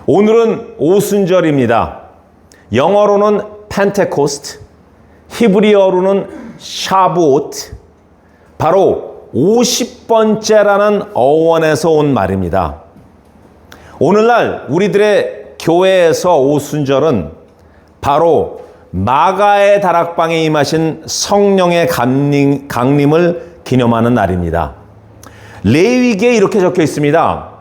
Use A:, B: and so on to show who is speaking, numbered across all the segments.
A: 오늘은 오순절입니다. 영어로는 펜테코스트, 히브리어로는 샤부옷, 바로 50번째라는 어원에서 온 말입니다. 오늘날 우리들의 교회에서 오순절은 바로 마가의 다락방에 임하신 성령의 강림을 기념하는 날입니다. 레위기에 이렇게 적혀 있습니다.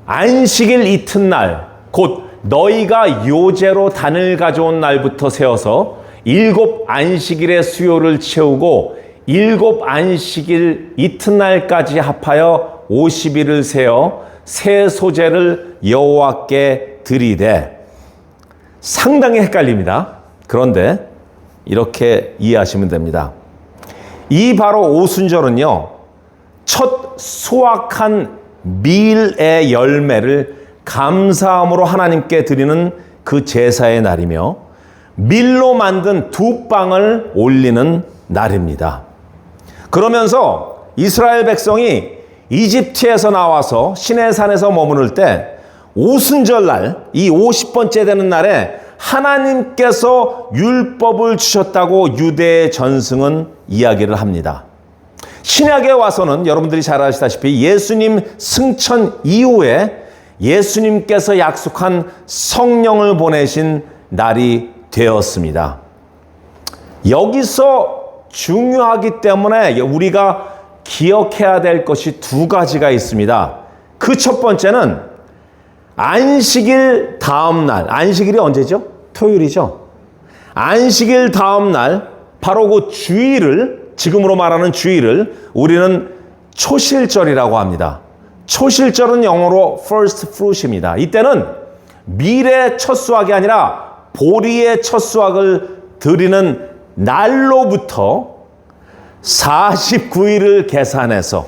A: 안식일 이튿날, 곧 너희가 요제로 단을 가져온 날부터 세어서 7 안식일의 수요를 채우고 7 안식일 이튿날까지 합하여 50일을 세어 새 소제를 여호와께 드리되, 상당히 헷갈립니다. 그런데 이렇게 이해하시면 됩니다. 이 바로 오순절은요, 첫 수확한 밀의 열매를 감사함으로 하나님께 드리는 그 제사의 날이며, 밀로 만든 2빵을 올리는 날입니다. 그러면서 이스라엘 백성이 이집트에서 나와서 시내산에서 머무를 때 오순절날, 이 50번째 되는 날에 하나님께서 율법을 주셨다고 유대의 전승은 이야기를 합니다. 신약에 와서는 여러분들이 잘 아시다시피 예수님 승천 이후에 예수님께서 약속한 성령을 보내신 날이 되었습니다. 여기서 중요하기 때문에 우리가 기억해야 될 것이 2가지가 있습니다. 그 첫 번째는 안식일 다음 날, 안식일이 언제죠? 토요일이죠. 안식일 다음 날, 바로 그 주일을, 지금으로 말하는 주일을 우리는 초실절이라고 합니다. 초실절은 영어로 first fruit입니다. 이때는 밀의 첫 수확이 아니라 보리의 첫 수확을 드리는 날로부터 49일을 계산해서,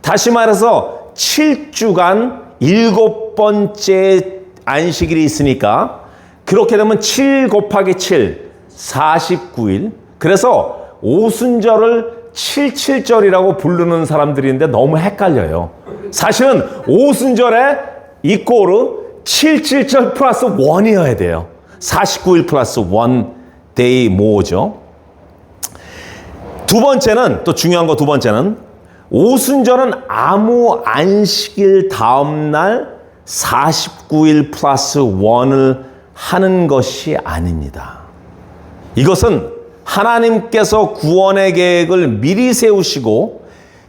A: 다시 말해서 7주간 7번째 안식일이 있으니까 그렇게 되면 7 곱하기 7, 49일. 그래서 오순절을 77절이라고 부르는 사람들인데 너무 헷갈려요. 사실은 오순절에 이꼬르 77절 플러스 1이어야 돼요. 49일 플러스 1 데이 모어죠. 두 번째는, 또 중요한 거 두 번째는, 오순절은 아무 안식일 다음 날 49일 플러스 1을 하는 것이 아닙니다. 이것은 하나님께서 구원의 계획을 미리 세우시고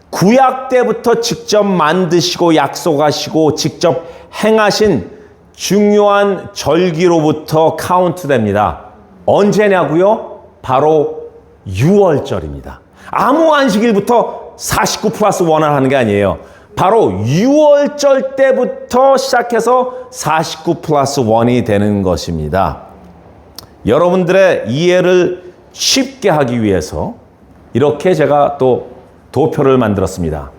A: 구약 때부터 직접 만드시고 약속하시고 직접 행하신 중요한 절기로부터 카운트됩니다. 언제냐고요? 바로 6월절입니다. 아무 안식일부터 49 플러스 1을 하는 게 아니에요. 바로 6월절 때부터 시작해서 49 플러스 1이 되는 것입니다. 여러분들의 이해를 쉽게 하기 위해서 이렇게 제가 또 도표를 만들었습니다.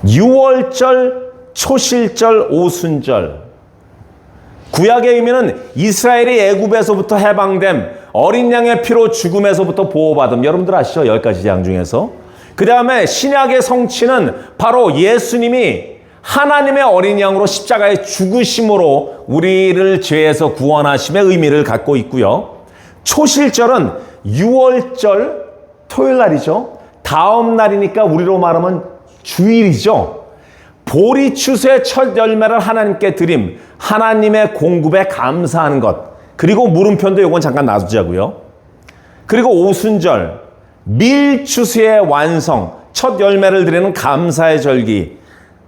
A: 6월절, 초실절, 오순절. 구약의 의미는 이스라엘이 애굽에서부터 해방됨, 어린 양의 피로 죽음에서부터 보호받음. 여러분들 아시죠? 10가지 재앙 중에서. 그 다음에 신약의 성취는 바로 예수님이 하나님의 어린 양으로 십자가에 죽으심으로 우리를 죄에서 구원하심의 의미를 갖고 있고요. 초실절은 6월절 토요일 날이죠. 다음 날이니까 우리로 말하면 주일이죠. 보리추수의 첫 열매를 하나님께 드림, 하나님의 공급에 감사하는 것. 그리고 물음표인데 이건 잠깐 놔두자고요. 그리고 오순절, 밀추수의 완성, 첫 열매를 드리는 감사의 절기.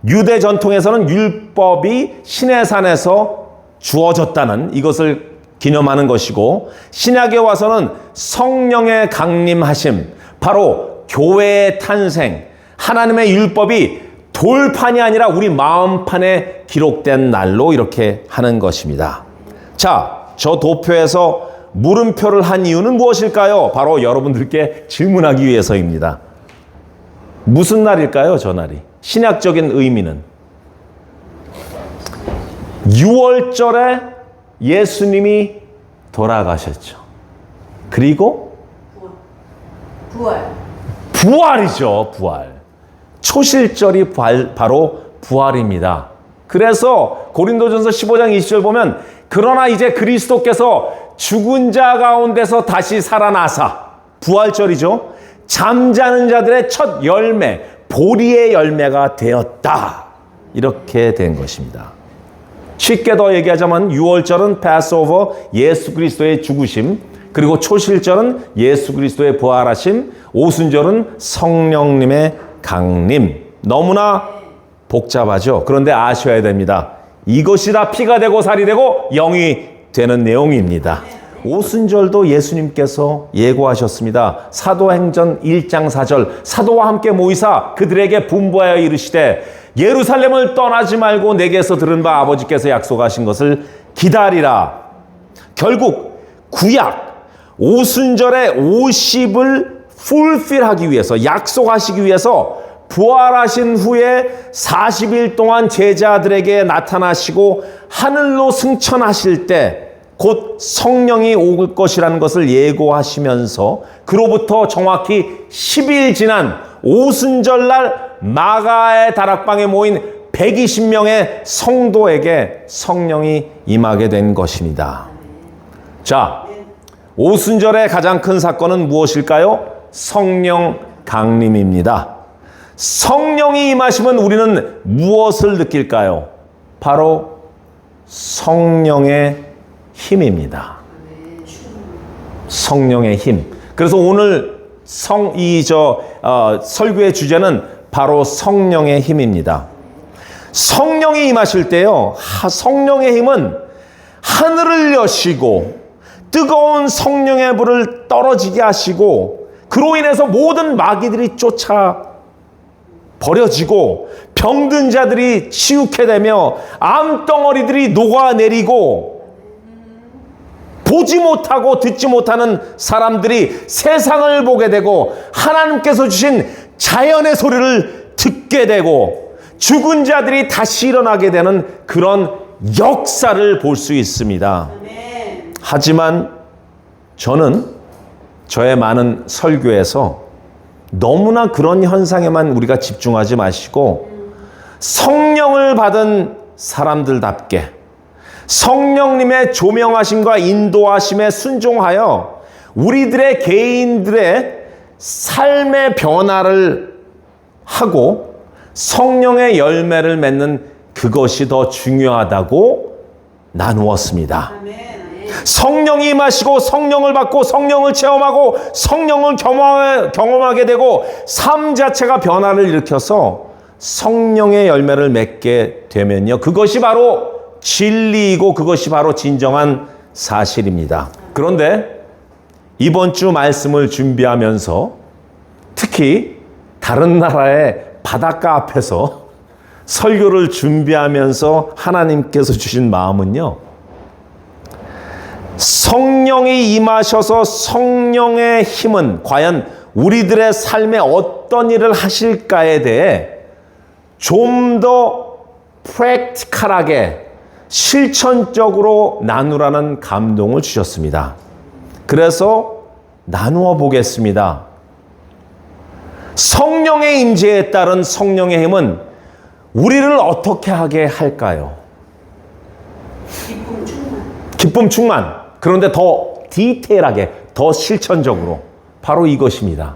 A: 유대 전통에서는 율법이 시내산에서 주어졌다는 이것을 기념하는 것이고, 신약에 와서는 성령의 강림하심, 바로 교회의 탄생, 하나님의 율법이 돌판이 아니라 우리 마음판에 기록된 날로 이렇게 하는 것입니다. 자, 저 도표에서 물음표를 한 이유는 무엇일까요? 바로 여러분들께 질문하기 위해서입니다. 무슨 날일까요, 저 날이? 신약적인 의미는 6월절에 예수님이 돌아가셨죠. 그리고 부활이죠. 부활. 초실절이 바로 부활입니다. 그래서 고린도전서 15장 20절 보면 그러나 이제 그리스도께서 죽은 자 가운데서 다시 살아나사, 부활절이죠. 잠자는 자들의 첫 열매, 보리의 열매가 되었다. 이렇게 된 것입니다. 쉽게 더 얘기하자면 6월절은 패스오버, 예수 그리스도의 죽으심, 그리고 초실절은 예수 그리스도의 부활하심, 오순절은 성령님의 강림. 너무나 복잡하죠. 그런데 아셔야 됩니다. 이것이 다 피가 되고 살이 되고 영이 되는 내용입니다. 오순절도 예수님께서 예고하셨습니다. 사도행전 1장 4절 사도와 함께 모이사 그들에게 분부하여 이르시되 예루살렘을 떠나지 말고 내게서 들은 바 아버지께서 약속하신 것을 기다리라. 결국 구약 오순절의 50을 풀필하기 위해서, 약속하시기 위해서 부활하신 후에 40일 동안 제자들에게 나타나시고 하늘로 승천하실 때 곧 성령이 올 것이라는 것을 예고하시면서 그로부터 정확히 10일 지난 오순절날 마가의 다락방에 모인 120명의 성도에게 성령이 임하게 된 것입니다. 자, 오순절의 가장 큰 사건은 무엇일까요? 성령 강림입니다. 성령이 임하시면 우리는 무엇을 느낄까요? 바로 성령의 힘입니다. 성령의 힘. 그래서 오늘 설교의 주제는 바로 성령의 힘입니다. 성령이 임하실 때요, 성령의 힘은 하늘을 여시고 뜨거운 성령의 불을 떨어지게 하시고 그로 인해서 모든 마귀들이 쫓아 버려지고 병든 자들이 치유케 되며 암덩어리들이 녹아내리고 보지 못하고 듣지 못하는 사람들이 세상을 보게 되고 하나님께서 주신 자연의 소리를 듣게 되고 죽은 자들이 다시 일어나게 되는 그런 역사를 볼 수 있습니다. 하지만 저는 저의 많은 설교에서 너무나 그런 현상에만 우리가 집중하지 마시고 성령을 받은 사람들답게 성령님의 조명하심과 인도하심에 순종하여 우리들의 개인들의 삶의 변화를 하고 성령의 열매를 맺는 그것이 더 중요하다고 나누었습니다. 성령이 임하시고 성령을 받고 성령을 체험하고 성령을 경험하게 되고 삶 자체가 변화를 일으켜서 성령의 열매를 맺게 되면요, 그것이 바로 진리이고 그것이 바로 진정한 사실입니다. 그런데 이번 주 말씀을 준비하면서 특히 다른 나라의 바닷가 앞에서 설교를 준비하면서 하나님께서 주신 마음은요, 성령이 임하셔서 성령의 힘은 과연 우리들의 삶에 어떤 일을 하실까에 대해 좀 더 프랙티컬하게 실천적으로 나누라는 감동을 주셨습니다. 그래서 나누어 보겠습니다. 성령의 임재에 따른 성령의 힘은 우리를 어떻게 하게 할까요? 기쁨 충만. 그런데 더 디테일하게, 더 실천적으로 바로 이것입니다.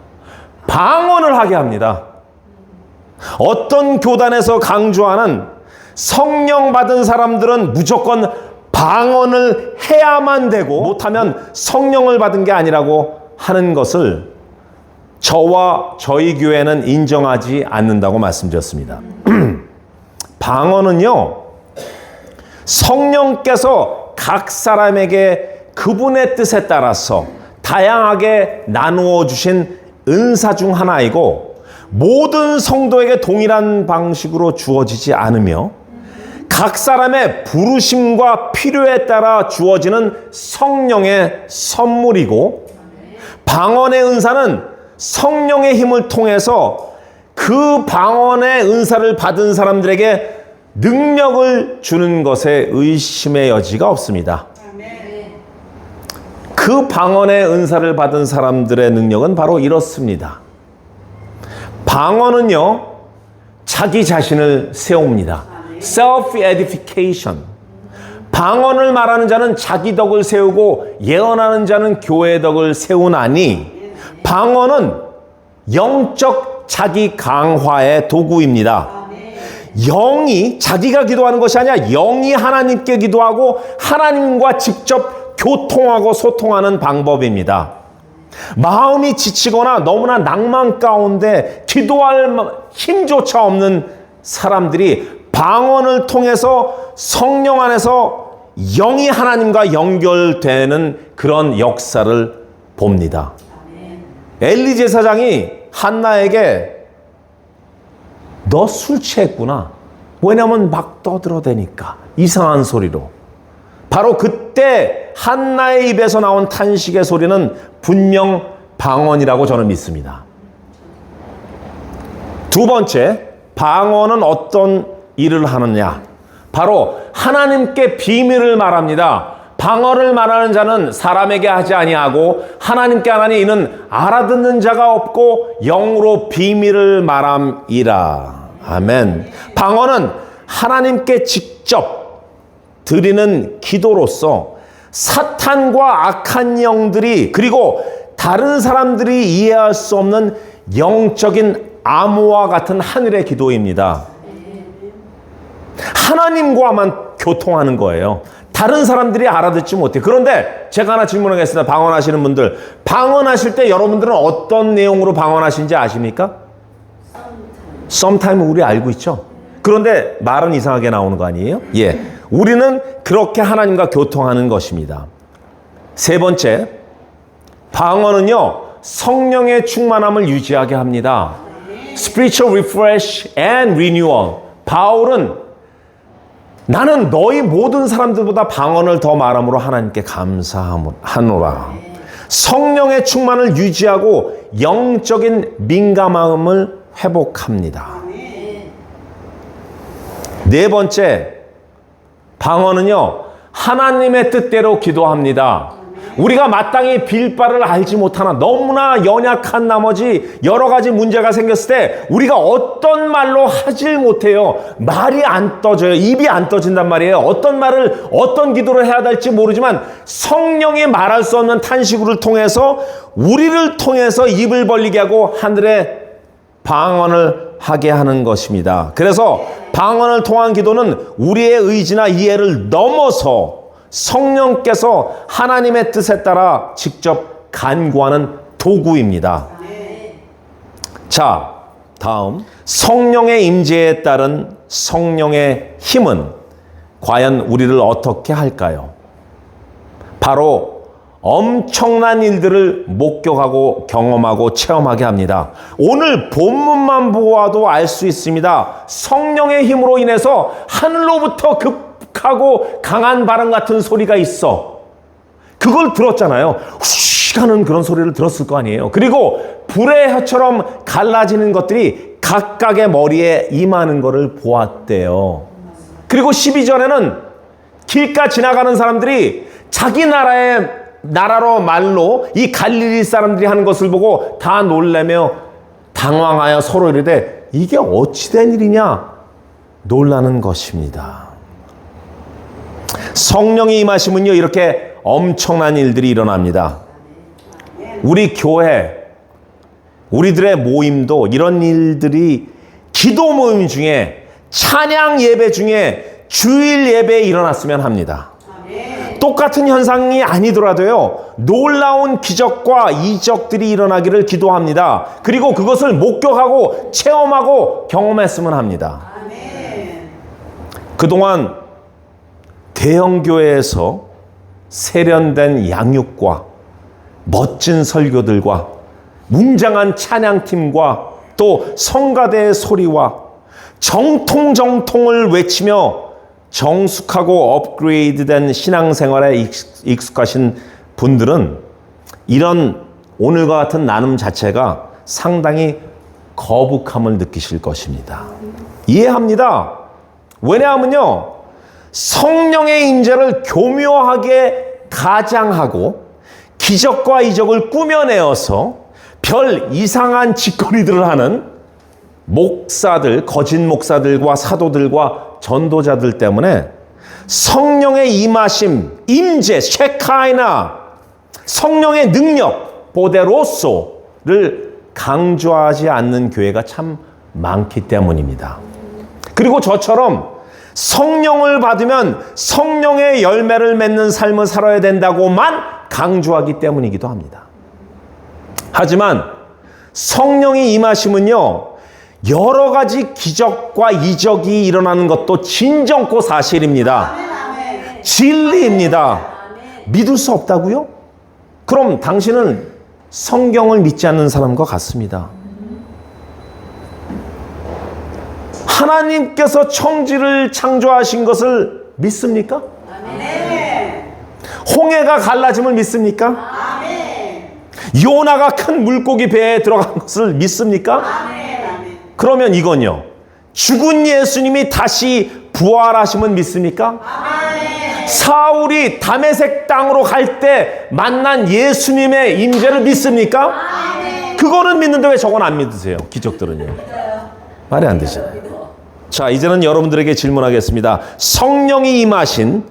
A: 방언을 하게 합니다. 어떤 교단에서 강조하는 성령 받은 사람들은 무조건 방언을 해야만 되고 못하면 성령을 받은 게 아니라고 하는 것을 저와 저희 교회는 인정하지 않는다고 말씀드렸습니다. 방언은요, 성령께서 각 사람에게 그분의 뜻에 따라서 다양하게 나누어 주신 은사 중 하나이고 모든 성도에게 동일한 방식으로 주어지지 않으며 각 사람의 부르심과 필요에 따라 주어지는 성령의 선물이고 방언의 은사는 성령의 힘을 통해서 그 방언의 은사를 받은 사람들에게 능력을 주는 것에 의심의 여지가 없습니다. 그 방언의 은사를 받은 사람들의 능력은 바로 이렇습니다. 방언은요, 자기 자신을 세웁니다. self-edification. 방언을 말하는 자는 자기 덕을 세우고 예언하는 자는 교회 덕을 세우나니 방언은 영적 자기 강화의 도구입니다. 영이 자기가 기도하는 것이 아니라 영이 하나님께 기도하고 하나님과 직접 교통하고 소통하는 방법입니다. 마음이 지치거나 너무나 낭만 가운데 기도할 힘조차 없는 사람들이 방언을 통해서 성령 안에서 영이 하나님과 연결되는 그런 역사를 봅니다. 엘리 제사장이 한나에게 너 술 취했구나. 왜냐하면 막 떠들어대니까 이상한 소리로. 바로 그때 한나의 입에서 나온 탄식의 소리는 분명 방언이라고 저는 믿습니다. 두 번째, 방언은 어떤 일을 하느냐? 바로 하나님께 비밀을 말합니다. 방언을 말하는 자는 사람에게 하지 아니하고 하나님께 하나니 이는 알아듣는 자가 없고 영으로 비밀을 말함이라. 아멘. 방언은 하나님께 직접 드리는 기도로서 사탄과 악한 영들이 그리고 다른 사람들이 이해할 수 없는 영적인 암호와 같은 하늘의 기도입니다. 하나님과만 교통하는 거예요. 다른 사람들이 알아듣지 못해. 그런데 제가 하나 질문하겠습니다. 방언하시는 분들. 방언하실 때 여러분들은 어떤 내용으로 방언하시는지 아십니까? Sometime 우리 알고 있죠? 그런데 말은 이상하게 나오는 거 아니에요? 예. 우리는 그렇게 하나님과 교통하는 것입니다. 세 번째, 방언은요, 성령의 충만함을 유지하게 합니다. Spiritual refresh and renewal. 바울은 나는 너희 모든 사람들보다 방언을 더 말함으로 하나님께 감사하노라. 성령의 충만을 유지하고 영적인 민감함을 회복합니다. 네 번째, 방언은요, 하나님의 뜻대로 기도합니다. 우리가 마땅히 빌 바를 알지 못하나 너무나 연약한 나머지 여러 가지 문제가 생겼을 때 우리가 어떤 말로 하질 못해요. 말이 안 떠져요. 입이 안 떠진단 말이에요. 어떤 말을 어떤 기도를 해야 될지 모르지만 성령이 말할 수 없는 탄식을 통해서 우리를 통해서 입을 벌리게 하고 하늘에 방언을 하게 하는 것입니다. 그래서 방언을 통한 기도는 우리의 의지나 이해를 넘어서 성령께서 하나님의 뜻에 따라 직접 간구하는 도구입니다. 자, 다음. 성령의 임재에 따른 성령의 힘은 과연 우리를 어떻게 할까요? 바로 엄청난 일들을 목격하고 경험하고 체험하게 합니다. 오늘 본문만 보아도 알 수 있습니다. 성령의 힘으로 인해서 하늘로부터 급하고 강한 바람 같은 소리가 있어. 그걸 들었잖아요. 휘 하는 그런 소리를 들었을 거 아니에요. 그리고 불의 혀처럼 갈라지는 것들이 각각의 머리에 임하는 것을 보았대요. 그리고 12절에는 길가 지나가는 사람들이 자기 나라로 말로 이 갈릴리 사람들이 하는 것을 보고 다 놀라며 당황하여 서로 이르되 이게 어찌된 일이냐 놀라는 것입니다. 성령이 임하시면요 이렇게 엄청난 일들이 일어납니다. 우리 교회 우리들의 모임도 이런 일들이 기도 모임 중에 찬양 예배 중에 주일 예배에 일어났으면 합니다. 똑같은 현상이 아니더라도요 놀라운 기적과 이적들이 일어나기를 기도합니다. 그리고 그것을 목격하고 체험하고 경험했으면 합니다. 그동안 대형교회에서 세련된 양육과 멋진 설교들과 웅장한 찬양팀과 또 성가대의 소리와 정통을 외치며 정숙하고 업그레이드된 신앙생활에 익숙하신 분들은 이런 오늘과 같은 나눔 자체가 상당히 거북함을 느끼실 것입니다. 이해합니다. 왜냐하면요 성령의 임재를 교묘하게 가장하고 기적과 이적을 꾸며내어서 별 이상한 짓거리들을 하는 목사들, 거짓 목사들과 사도들과 전도자들 때문에 성령의 임하심, 임재, 셰카이나, 성령의 능력, 보데로소를 강조하지 않는 교회가 참 많기 때문입니다. 그리고 저처럼 성령을 받으면 성령의 열매를 맺는 삶을 살아야 된다고만 강조하기 때문이기도 합니다. 하지만 성령이 임하심은요, 여러 가지 기적과 이적이 일어나는 것도 진정코 사실입니다. 진리입니다. 믿을 수 없다고요? 그럼 당신은 성경을 믿지 않는 사람과 같습니다. 하나님께서 천지를 창조하신 것을 믿습니까? 홍해가 갈라짐을 믿습니까? 요나가 큰 물고기 배에 들어간 것을 믿습니까? 그러면 이건요, 죽은 예수님이 다시 부활하심은 믿습니까? 사울이 다메섹 땅으로 갈 때 만난 예수님의 임재를 믿습니까? 그거는 믿는데 왜 저건 안 믿으세요? 기적들은요. 말이 안 되잖아요. 자, 이제는 여러분들에게 질문하겠습니다. 성령이 임하신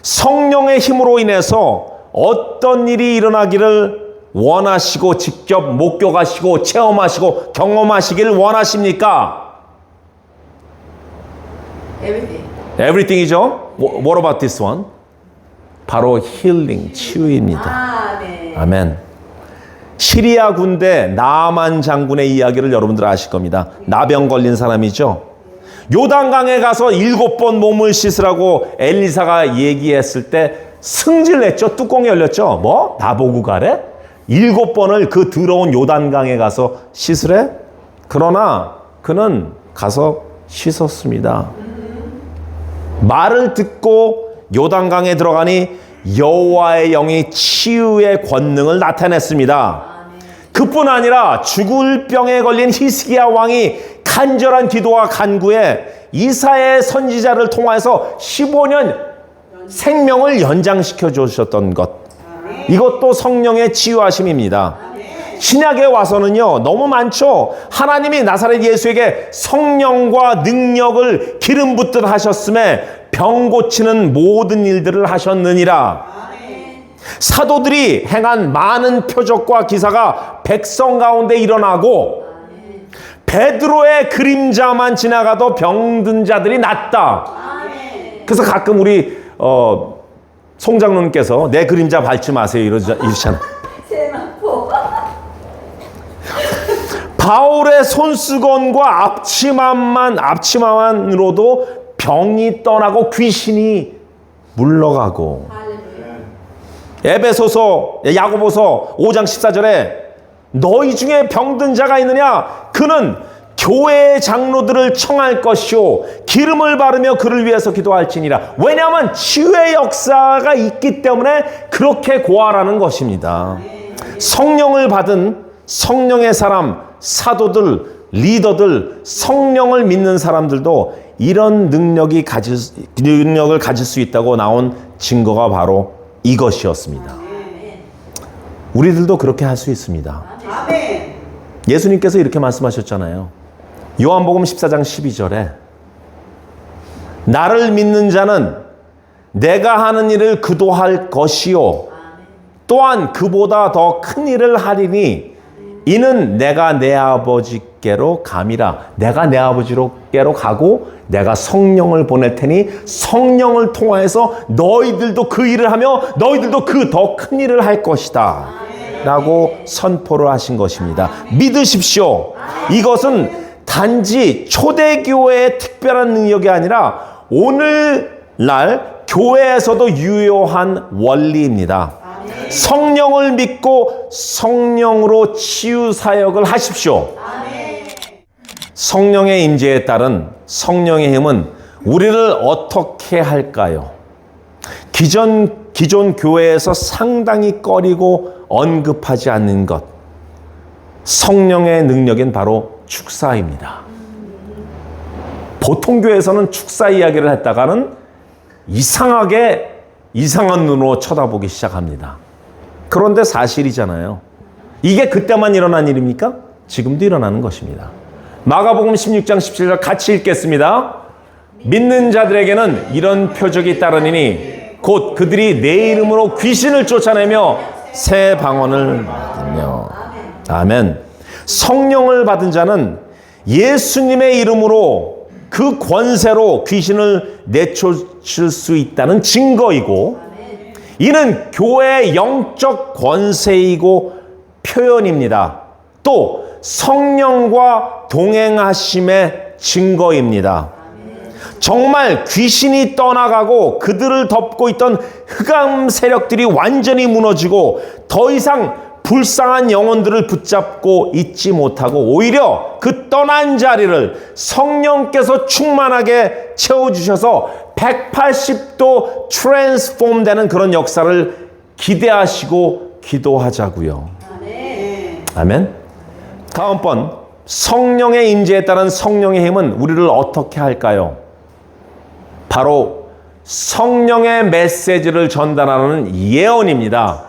A: 성령의 힘으로 인해서 어떤 일이 일어나기를 원하시고 직접 목격하시고 체험하시고 경험하시기를 원하십니까? Everything이죠. What about this one? 바로 힐링, 치유입니다. 아멘. 시리아 군대 나아만 장군의 이야기를 여러분들 아실 겁니다. 나병 걸린 사람이죠. 요단강에 가서 7번 몸을 씻으라고 엘리사가 얘기했을 때 승질냈죠. 뚜껑이 열렸죠. 뭐? 나보고 가래? 7번을 그 더러운 요단강에 가서 씻으래? 그러나 그는 가서 씻었습니다. 말을 듣고 요단강에 들어가니 여호와의 영이 치유의 권능을 나타냈습니다. 그뿐 아니라 죽을 병에 걸린 히스기야 왕이 간절한 기도와 간구에 이사야 선지자를 통해서 15년 생명을 연장시켜 주셨던 것, 이것도 성령의 치유하심입니다. 신약에 와서는요, 너무 많죠. 하나님이 나사렛 예수에게 성령과 능력을 기름 붓듯 하셨음에 병 고치는 모든 일들을 하셨느니라. 사도들이 행한 많은 표적과 기사가 백성 가운데 일어나고 베드로의 그림자만 지나가도 병든 자들이 낫다. 그래서 가끔 우리 송장로님께서 내 그림자 밟지 마세요 이러잖아요. 바울의 손수건과 앞치마만으로도 병이 떠나고 귀신이 물러가고, 야고보서 5장 14절에 너희 중에 병든 자가 있느냐? 그는 교회의 장로들을 청할 것이요 기름을 바르며 그를 위해서 기도할지니라. 왜냐하면 치유의 역사가 있기 때문에 그렇게 고하라는 것입니다. 성령을 받은 성령의 사람, 사도들, 리더들, 성령을 믿는 사람들도 이런 능력을 가질 수 있다고 나온 증거가 바로 이것이었습니다. 우리들도 그렇게 할 수 있습니다. 예수님께서 이렇게 말씀하셨잖아요. 요한복음 14장 12절에 나를 믿는 자는 내가 하는 일을 그도 할 것이요 또한 그보다 더 큰 일을 하리니 이는 내가 내 아버지께로 감이라. 내가 내 아버지께로 가고 내가 성령을 보낼 테니 성령을 통하여서 너희들도 그 일을 하며 너희들도 그 더 큰 일을 할 것이다 라고 선포를 하신 것입니다. 믿으십시오. 이것은 단지 초대교회의 특별한 능력이 아니라 오늘날 교회에서도 유효한 원리입니다. 성령을 믿고 성령으로 치유 사역을 하십시오. 성령의 임재에 따른 성령의 힘은 우리를 어떻게 할까요? 기존 교회에서 상당히 꺼리고 언급하지 않는 것, 성령의 능력인 바로 축사입니다. 보통 교회에서는 축사 이야기를 했다가는 이상한 눈으로 쳐다보기 시작합니다. 그런데 사실이잖아요. 이게 그때만 일어난 일입니까? 지금도 일어나는 것입니다. 마가복음 16장 17절 같이 읽겠습니다. 믿는 자들에게는 이런 표적이 따르니니 곧 그들이 내 이름으로 귀신을 쫓아내며 새 방언을 받으며. 아멘. 성령을 받은 자는 예수님의 이름으로 그 권세로 귀신을 내쫓을 수 있다는 증거이고, 이는 교회의 영적 권세이고 표현입니다. 또 성령과 동행하심의 증거입니다. 정말 귀신이 떠나가고 그들을 덮고 있던 흑암 세력들이 완전히 무너지고 더 이상 불쌍한 영혼들을 붙잡고 있지 못하고 오히려 그 떠난 자리를 성령께서 충만하게 채워주셔서 180도 트랜스폼 되는 그런 역사를 기대하시고 기도하자고요. 아멘. 다음번, 성령의 임재에 따른 성령의 힘은 우리를 어떻게 할까요? 바로 성령의 메시지를 전달하는 예언입니다.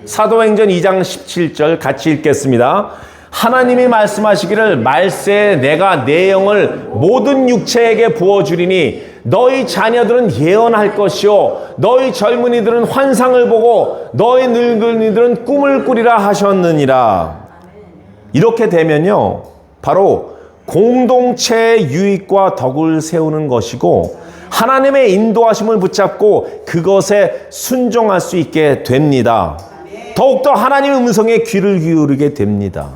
A: 사도행전 2장 17절 같이 읽겠습니다. 하나님이 말씀하시기를 말세에 내가 내 영을 모든 육체에게 부어주리니 너희 자녀들은 예언할 것이요 너희 젊은이들은 환상을 보고 너희 늙은이들은 꿈을 꾸리라 하셨느니라. 이렇게 되면요, 바로 공동체의 유익과 덕을 세우는 것이고 하나님의 인도하심을 붙잡고 그것에 순종할 수 있게 됩니다. 더욱더 하나님의 음성에 귀를 기울이게 됩니다.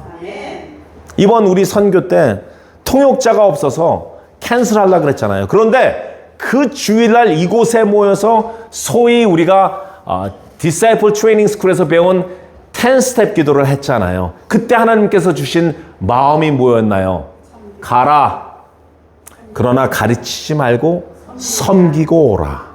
A: 이번 우리 선교 때 통역자가 없어서 캔슬하려고 그랬잖아요. 그런데 그 주일날 이곳에 모여서 소위 우리가 디사이플 트레이닝 스쿨에서 배운 10스텝 기도를 했잖아요. 그때 하나님께서 주신 마음이 뭐였나요? 가라. 그러나 가르치지 말고 섬기고 오라.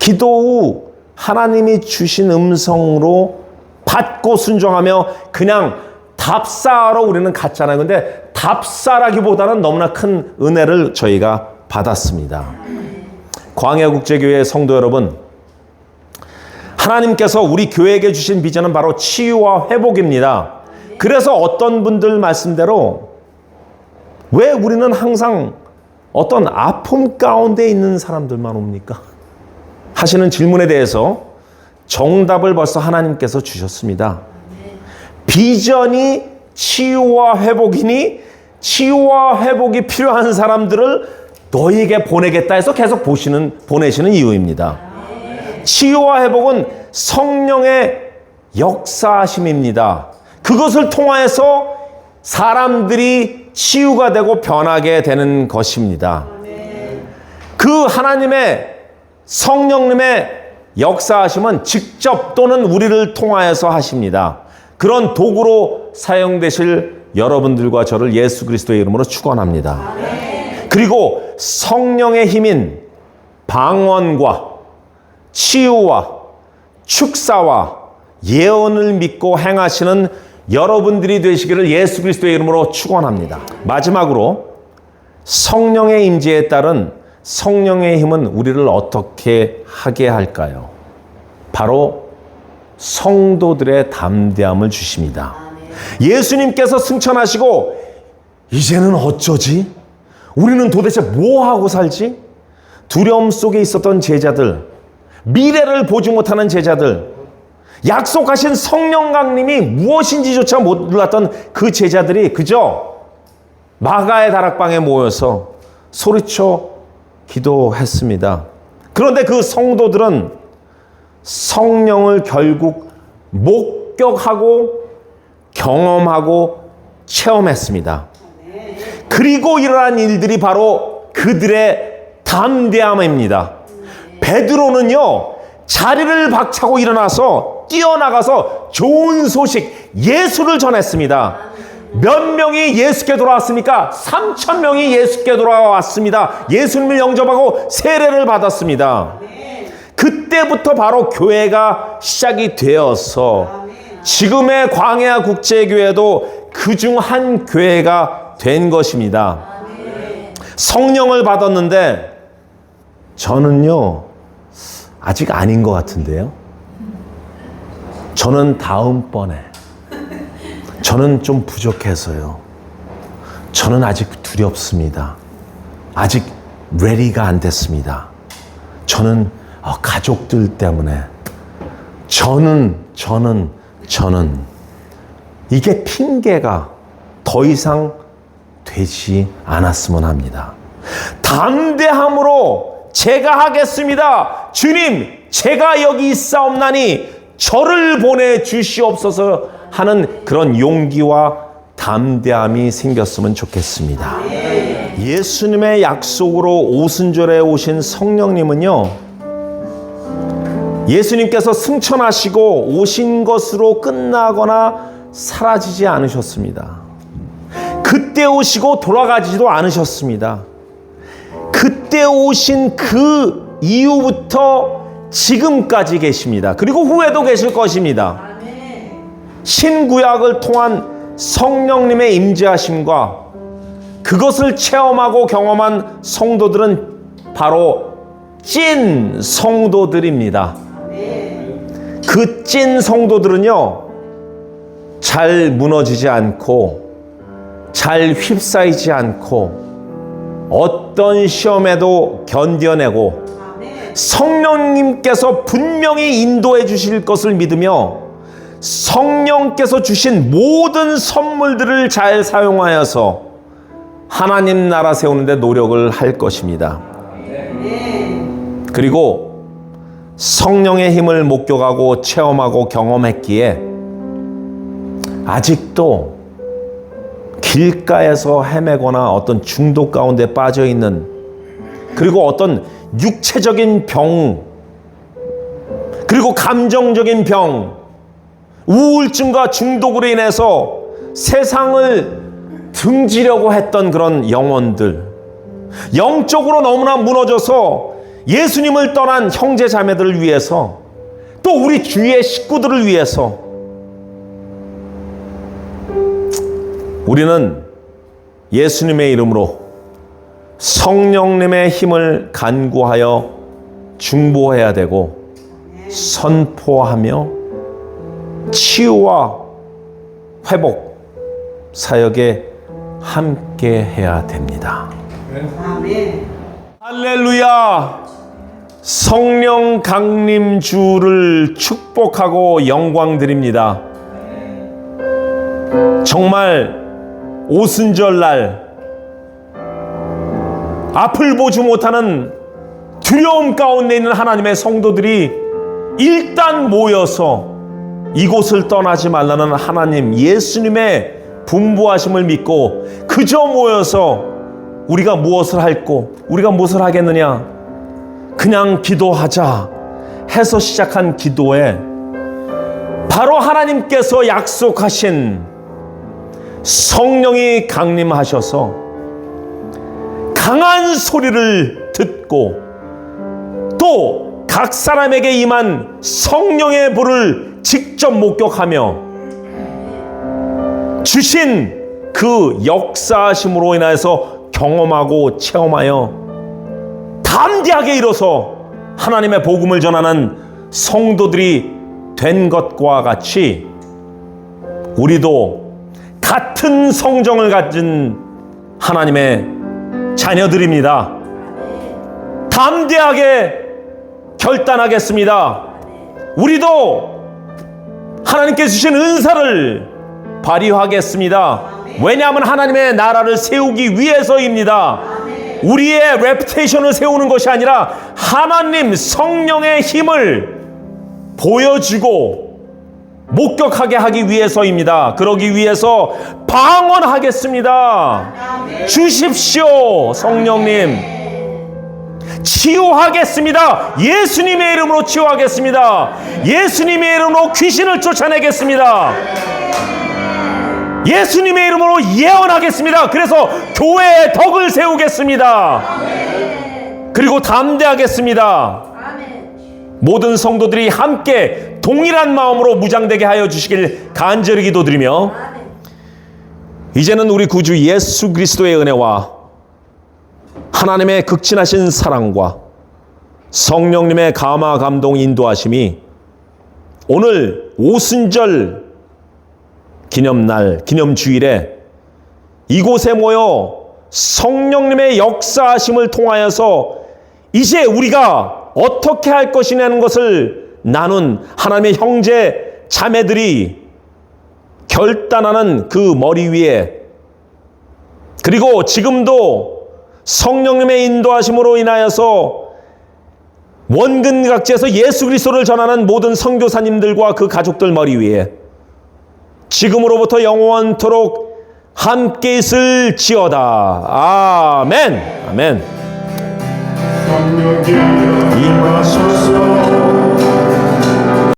A: 기도 후 하나님이 주신 음성으로 받고 순종하며 그냥 답사하러 우리는 갔잖아요. 근데 답사라기보다는 너무나 큰 은혜를 저희가 받았습니다. 광야국제교회 성도 여러분, 하나님께서 우리 교회에게 주신 비전은 바로 치유와 회복입니다. 그래서 어떤 분들 말씀대로 왜 우리는 항상 어떤 아픔 가운데 있는 사람들만 옵니까? 하시는 질문에 대해서 정답을 벌써 하나님께서 주셨습니다. 비전이 치유와 회복이니 치유와 회복이 필요한 사람들을 너희에게 보내겠다 해서 계속 보내시는 이유입니다. 치유와 회복은 성령의 역사하심입니다. 그것을 통하여서 사람들이 치유가 되고 변하게 되는 것입니다. 그 하나님의 성령님의 역사하심은 직접 또는 우리를 통하여서 하십니다. 그런 도구로 사용되실 여러분들과 저를 예수 그리스도의 이름으로 축원합니다. 그리고 성령의 힘인 방언과 치유와 축사와 예언을 믿고 행하시는 여러분들이 되시기를 예수 그리스도의 이름으로 축원합니다. 마지막으로 성령의 임재에 따른 성령의 힘은 우리를 어떻게 하게 할까요? 바로 성도들의 담대함을 주십니다. 예수님께서 승천하시고 이제는 어쩌지? 우리는 도대체 뭐 하고 살지? 두려움 속에 있었던 제자들, 미래를 보지 못하는 제자들, 약속하신 성령 강림이 무엇인지조차 몰랐던 그 제자들이 그저 마가의 다락방에 모여서 소리쳐 기도했습니다. 그런데 그 성도들은 성령을 결국 목격하고 경험하고 체험했습니다. 그리고 일어난 일들이 바로 그들의 담대함입니다. 베드로는요, 자리를 박차고 일어나서 뛰어나가서 좋은 소식, 예수를 전했습니다. 몇 명이 예수께 돌아왔습니까? 3,000명이 예수께 돌아왔습니다. 예수님을 영접하고 세례를 받았습니다. 그때부터 바로 교회가 시작이 되어서 지금의 광야 국제교회도 그중 한 교회가 된 것입니다. 성령을 받았는데 저는요, 아직 아닌 것 같은데요. 저는 다음번에, 저는 좀 부족해서요. 저는 아직 두렵습니다. 아직 ready가 안 됐습니다. 저는 가족들 때문에 저는 이게 핑계가 더 이상 되지 않았으면 합니다. 담대함으로 제가 하겠습니다. 주님, 제가 여기 있사옵나니 저를 보내주시옵소서 하는 그런 용기와 담대함이 생겼으면 좋겠습니다. 예수님의 약속으로 오순절에 오신 성령님은요, 예수님께서 승천하시고 오신 것으로 끝나거나 사라지지 않으셨습니다. 그때 오시고 돌아가지도 않으셨습니다. 그때 오신 그 이후부터 지금까지 계십니다. 그리고 후에도 계실 것입니다. 신구약을 통한 성령님의 임재하심과 그것을 체험하고 경험한 성도들은 바로 찐 성도들입니다. 그 찐 성도들은요, 잘 무너지지 않고 잘 휩싸이지 않고 어떤 시험에도 견뎌내고 성령님께서 분명히 인도해 주실 것을 믿으며 성령께서 주신 모든 선물들을 잘 사용하여서 하나님 나라 세우는데 노력을 할 것입니다. 그리고 성령의 힘을 목격하고 체험하고 경험했기에 아직도 길가에서 헤매거나 어떤 중독 가운데 빠져 있는, 그리고 어떤 육체적인 병, 그리고 감정적인 병, 우울증과 중독으로 인해서 세상을 등지려고 했던 그런 영혼들, 영적으로 너무나 무너져서 예수님을 떠난 형제 자매들을 위해서, 또 우리 주위의 식구들을 위해서 우리는 예수님의 이름으로 성령님의 힘을 간구하여 중보해야 되고 선포하며 치유와 회복 사역에 함께 해야 됩니다. 아멘. 할렐루야. 성령 강림 주를 축복하고 영광 드립니다. 정말 오순절 날 앞을 보지 못하는 두려움 가운데 있는 하나님의 성도들이 일단 모여서 이곳을 떠나지 말라는 하나님 예수님의 분부하심을 믿고 그저 모여서 우리가 무엇을 할꼬, 우리가 무엇을 하겠느냐, 그냥 기도하자 해서 시작한 기도에 바로 하나님께서 약속하신 성령이 강림하셔서 강한 소리를 듣고 또 각 사람에게 임한 성령의 불을 직접 목격하며 주신 그 역사하심으로 인해서 경험하고 체험하여 담대하게 일어서 하나님의 복음을 전하는 성도들이 된 것과 같이 우리도 같은 성정을 가진 하나님의 자녀들입니다. 담대하게 결단하겠습니다. 우리도 하나님께서 주신 은사를 발휘하겠습니다. 왜냐하면 하나님의 나라를 세우기 위해서입니다. 우리의 레pu테이션을 세우는 것이 아니라 하나님 성령의 힘을 보여주고 목격하게 하기 위해서입니다. 그러기 위해서 방언하겠습니다. 주십시오, 성령님. 치유하겠습니다. 예수님의 이름으로 치유하겠습니다. 예수님의 이름으로 귀신을 쫓아내겠습니다. 예수님의 이름으로 예언하겠습니다. 그래서 교회의 덕을 세우겠습니다. 그리고 담대하겠습니다. 모든 성도들이 함께 동일한 마음으로 무장되게 하여 주시길 간절히 기도드리며 이제는 우리 구주 예수 그리스도의 은혜와 하나님의 극진하신 사랑과 성령님의 감화 감동 인도하심이 오늘 오순절 기념날 기념주일에 이곳에 모여 성령님의 역사하심을 통하여서 이제 우리가 어떻게 할 것이냐는 것을 나눈 하나님의 형제 자매들이 결단하는 그 머리 위에, 그리고 지금도 성령님의 인도하심으로 인하여서 원근각지에서 예수 그리스도를 전하는 모든 선교사님들과 그 가족들 머리 위에 지금으로부터 영원토록 함께 있을지어다. 아멘. 아멘.
B: 성령이여 임하소서.